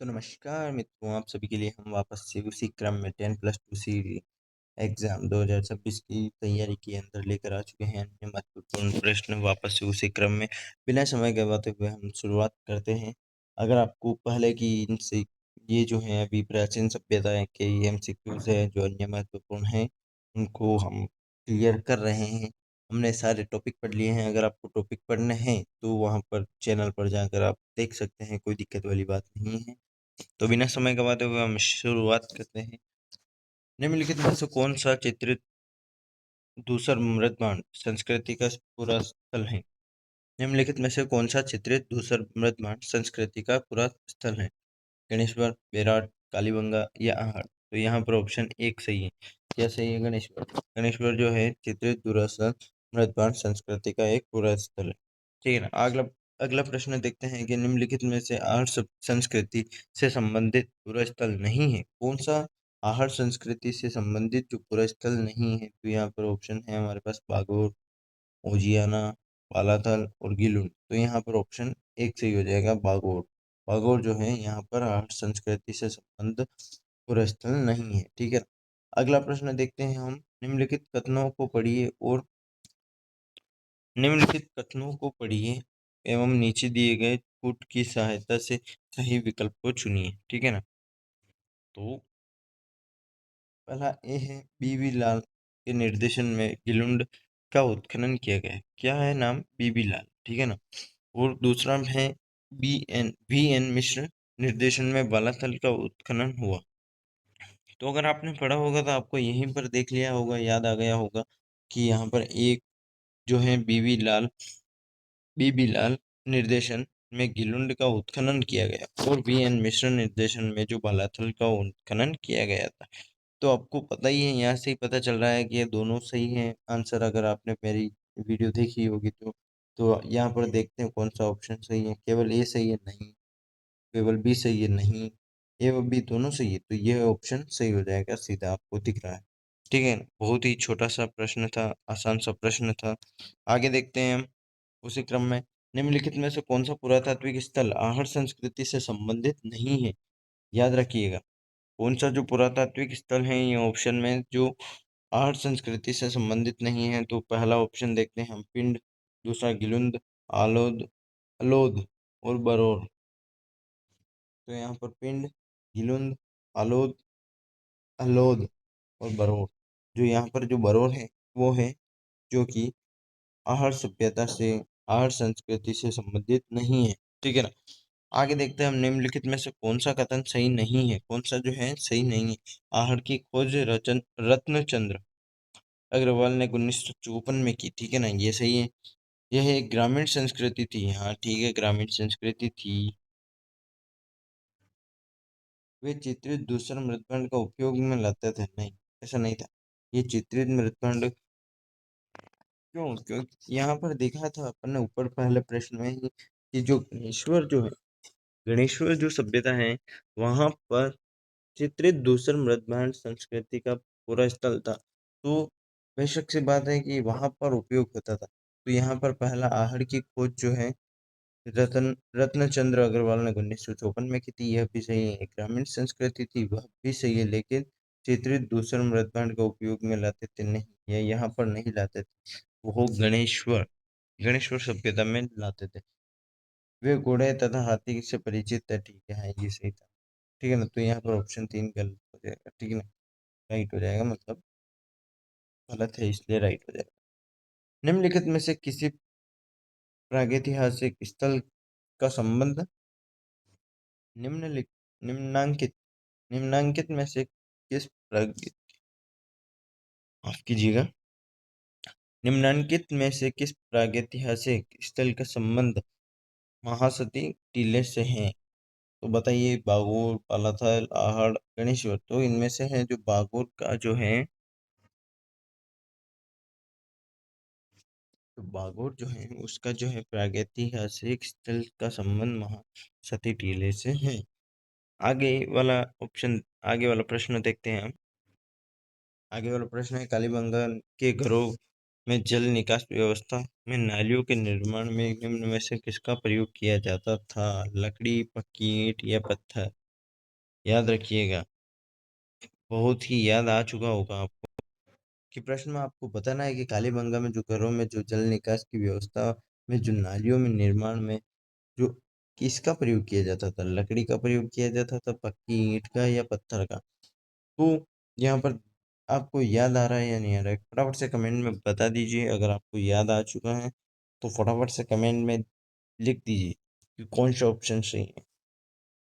तो नमस्कार मित्रों, आप सभी के लिए हम वापस से उसी क्रम में 10+2 सी एग्ज़ाम 2026 की तैयारी के अंदर लेकर आ चुके हैं अन्य महत्वपूर्ण प्रश्न। वापस से उसी क्रम में बिना समय गंवाते हुए हम शुरुआत करते हैं। अगर आपको पहले की इनसे ये जो है अभी प्राचीन सभ्यता के एमसीक्यूज़ है जो अन्य महत्वपूर्ण हैं, उनको हम क्लियर कर रहे हैं। हमने सारे टॉपिक पढ़ लिए हैं। अगर आपको टॉपिक पढ़ने हैं तो वहाँ पर चैनल पर जाकर आप देख सकते हैं, कोई दिक्कत वाली बात नहीं है। तो बिना समय गंवाते हुए हम शुरुआत करते हैं। निम्नलिखित में से कौन सा चित्रित धूसर मृदभांड संस्कृति का पूरा स्थल है? निम्नलिखित में से कौन सा चित्रित धूसर मृदभांड संस्कृति का पूरा स्थल है? गणेश्वर, बेराट, कालीबंगा या आहड़? तो यहाँ पर ऑप्शन एक सही है। क्या सही है? गणेश्वर। गणेश्वर जो है चित्रित धूसर मृदभांड संस्कृति का एक पूरा स्थल है। ठीक है ना। अगला अगला प्रश्न देखते हैं कि निम्नलिखित में से आहड़ संस्कृति से संबंधित पूरा स्थल नहीं है। कौन सा आहड़ संस्कृति से संबंधित जो पूरा स्थल नहीं है? तो यहाँ पर ऑप्शन है हमारे पास बागोर, ओजियाना, बालाथल और गिलुन। तो यहाँ पर ऑप्शन एक सही हो जाएगा, बागोर। बागोर जो है यहाँ पर आहड़ संस्कृति से संबंध पूरा स्थल नहीं है। ठीक है। अगला प्रश्न देखते हैं हम। निम्नलिखित कथनों को पढ़िए एवं नीचे दिए गए फुट की सहायता से सही विकल्प को चुनिए। ठीक है ना। तो पहला ए है, बीबी लाल के निर्देशन में गिलुंड का उत्खनन किया गया है। क्या है नाम? बीबी लाल। ठीक है ना। और दूसरा है वी एन मिश्र निर्देशन में बालाथल का उत्खनन हुआ। तो अगर आपने पढ़ा होगा तो आपको यहीं पर देख लिया होगा, याद आ गया होगा कि यहाँ पर एक जो है बीबी लाल निर्देशन में गिलुंड का उत्खनन किया गया और वी.एन. मिश्र निर्देशन में जो बालाथल का उत्खनन किया गया था। तो आपको पता ही है, यहाँ से ही पता चल रहा है कि ये दोनों सही हैं आंसर। अगर आपने मेरी वीडियो देखी होगी तो यहाँ पर देखते हैं कौन सा ऑप्शन सही है। केवल ए सही है? नहीं। केवल बी सही है? नहीं। ए और बी दोनों सही है, तो यह ऑप्शन सही हो जाएगा, सीधा आपको दिख रहा है। ठीक है। बहुत ही छोटा सा प्रश्न था, आसान सा प्रश्न था। आगे देखते हैं हम उसी क्रम में। निम्नलिखित में से कौन सा पुरातात्विक स्थल आहड़ संस्कृति से संबंधित नहीं है? याद रखिएगा, कौन सा जो पुरातात्विक स्थल है ये ऑप्शन में जो आहड़ संस्कृति से संबंधित नहीं है। तो पहला ऑप्शन देखते हैं हम, पिंड। दूसरा गिलुंद, आलोद, अलोद और बरौर। तो यहाँ पर पिंड, गिलुंद, आलोद, अलोद और बरौर। जो यहाँ पर जो बरौर है वो है जो कि आहड़ संस्कृति से संबंधित नहीं है। ठीक है ना। आगे देखते हैं हम, निम्नलिखित में से कौन सा कथन सही नहीं है? कौन सा जो है सही नहीं है? आहड़ की खोज रत्नचंद्र अग्रवाल ने 1954 में की। ठीक है ना, ये सही है। यह एक ग्रामीण संस्कृति थी। हाँ ठीक है, ग्रामीण संस्कृति थी। वे चित्रित दूसरा मृदभांड का उपयोग में लाते थे? नहीं, ऐसा नहीं था। ये चित्रित मृदभांड क्यों? क्योंकि यहाँ पर देखा था अपन ने ऊपर पहले प्रश्न में ही कि जो गणेश्वर जो है, गणेश्वर जो सभ्यता है वहां पर चित्रित दूसर मृदभांड संस्कृति का पूरा स्थल था। तो बेशक सी बात है कि वहां पर उपयोग होता था। तो यहाँ पर पहला आहड़ की खोज जो है रत्नचंद्र अग्रवाल ने 1954 में की थी, यह भी सही है। ग्रामीण संस्कृति थी, वह भी सही है। लेकिन चित्रित दूसर मृदभांड का उपयोग में लाते थे? नहीं, यह यहाँ पर नहीं लाते थे। वो गणेश्वर गणेश्वर सभ्यता में लाते थे। वे घोड़े तथा हाथी से परिचित थे। ठीक है, हाँ, ये सही था। ठीक है ना। तो यहाँ पर ऑप्शन 3 गलत हो जाएगा। ठीक है ना, राइट हो जाएगा, मतलब गलत है इसलिए राइट हो जाएगा। निम्नलिखित में से किसी प्रागैतिहासिक स्थल का संबंध निम्नलिखित निम्नांकित निम्नांकित में से किस माफ कीजिएगा, निम्नांकित में से किस प्रागैतिहासिक स्थल का संबंध महासती टीले से है? तो बताइए, बागोर, बालाथल, आहड़, गणेश्वर। तो इनमें से है जो बागोर का जो है, तो बागोर जो है उसका जो है प्रागैतिहासिक स्थल का संबंध महासती टीले से है। आगे वाला प्रश्न देखते हैं हम। आगे वाला प्रश्न है, कालीबंगा के घरों में जल निकास व्यवस्था में नालियों के निर्माण में निम्न में से किसका प्रयोग किया जाता था? लकड़ी, पक्की ईंट या पत्थर? याद रखिएगा, बहुत ही याद आ चुका होगा आपको कि प्रश्न में आपको बताना है कि कालीबंगा में जो घरों में जो जल निकास की व्यवस्था में जो नालियों में निर्माण में जो किसका प्रयोग किया जाता था, लकड़ी का प्रयोग किया जाता था, पक्की ईंट का या पत्थर का। तो यहाँ पर आपको याद आ रहा है या नहीं आ रहा है, फटाफट से कमेंट में बता दीजिए। अगर आपको याद आ चुका है तो फटाफट से कमेंट में लिख दीजिए कि कौन सा ऑप्शन सही है।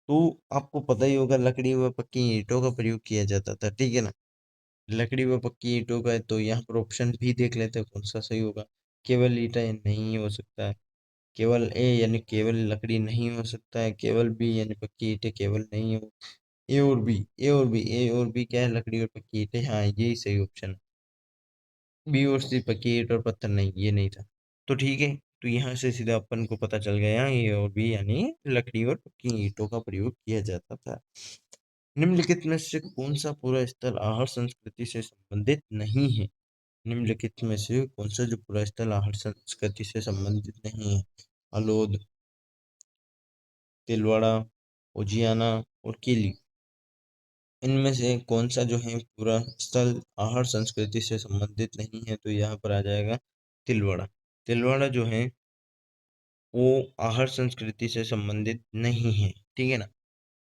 तो आपको पता ही होगा लकड़ी व पक्की ईंटों का प्रयोग किया जाता था, ठीक है ना। लकड़ी व पक्की ईंटों का है तो यहाँ पर ऑप्शन भी देख लेते हैं कौन सा सही होगा। केवल ईंटा नहीं हो सकता है, केवल ए यानी केवल लकड़ी नहीं हो सकता है, केवल बी यानी पक्की ईंटें केवल नहीं हो, ए और बी क्या है, लकड़ी और पक्की ईंटें, हाँ यही सही ऑप्शन है। बी और सी पक्की ईंट और पत्थर नहीं, ये नहीं था। तो ठीक है, तो यहाँ से सीधा अपन को पता चल गया ए और बी यानी लकड़ी और पक्की ईंटों का प्रयोग किया जाता था। निम्नलिखित में से कौन सा पूरा स्थल आहार संस्कृति से संबंधित नहीं है? निम्नलिखित में से कौन सा जो पूरा स्थल आहार संस्कृति से संबंधित नहीं है? अलोद, तिलवाड़ा, उजियाना और किली। इनमें से कौन सा जो है पूरा स्थल आहार संस्कृति से संबंधित नहीं है? तो यहाँ पर आ जाएगा तिलवाड़ा। तिलवाड़ा जो है वो आहार संस्कृति से संबंधित नहीं है, ठीक है ना।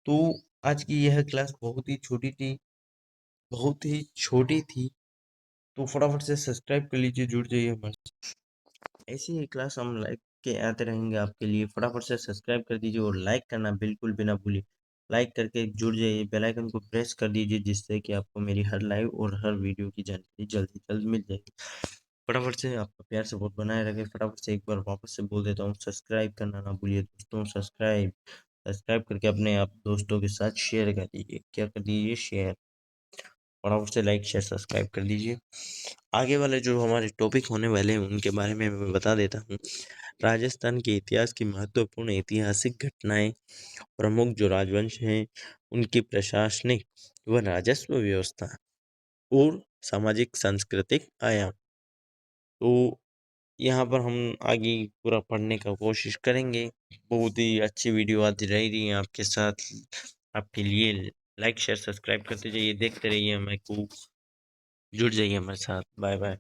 तो आज की यह क्लास बहुत ही छोटी थी। तो फटाफट से सब्सक्राइब कर लीजिए, जुड़ जाइए हमारे। ऐसी ही क्लास हम लाइक के आते रहेंगे आपके लिए। फटाफट से सब्सक्राइब कर दीजिए और लाइक करना बिल्कुल भी ना भूलिए। लाइक करके जुड़ जाइए, बेल आइकन को प्रेस कर दीजिए जिससे कि आपको मेरी हर लाइव और हर वीडियो की जानकारी जल्द से जल्द मिल जाएगी। फटाफट से आपका प्यार सपोर्ट बनाए रखें। फटाफट से एक बार वापस से बोल देता हूँ, सब्सक्राइब करना ना भूलिए दोस्तों। सब्सक्राइब सब्सक्राइब करके अपने आप दोस्तों के साथ शेयर कर दीजिए। क्या कर दीजिए? शेयर। फटाफट से लाइक शेयर सब्सक्राइब कर दीजिए। आगे वाले जो हमारे टॉपिक होने वाले हैं उनके बारे में मैं बता देता हूँ। राजस्थान के इतिहास की महत्वपूर्ण ऐतिहासिक घटनाएं, प्रमुख जो राजवंश हैं उनकी प्रशासनिक व राजस्व व्यवस्था और सामाजिक सांस्कृतिक आयाम। तो यहाँ पर हम आगे पूरा पढ़ने का कोशिश करेंगे। बहुत ही अच्छी वीडियो आती रहेगी आपके साथ, आपके लिए। लाइक शेयर सब्सक्राइब करते जाइए, देखते रहिए हमें को, जुड़ जाइए हमारे साथ। Bye bye.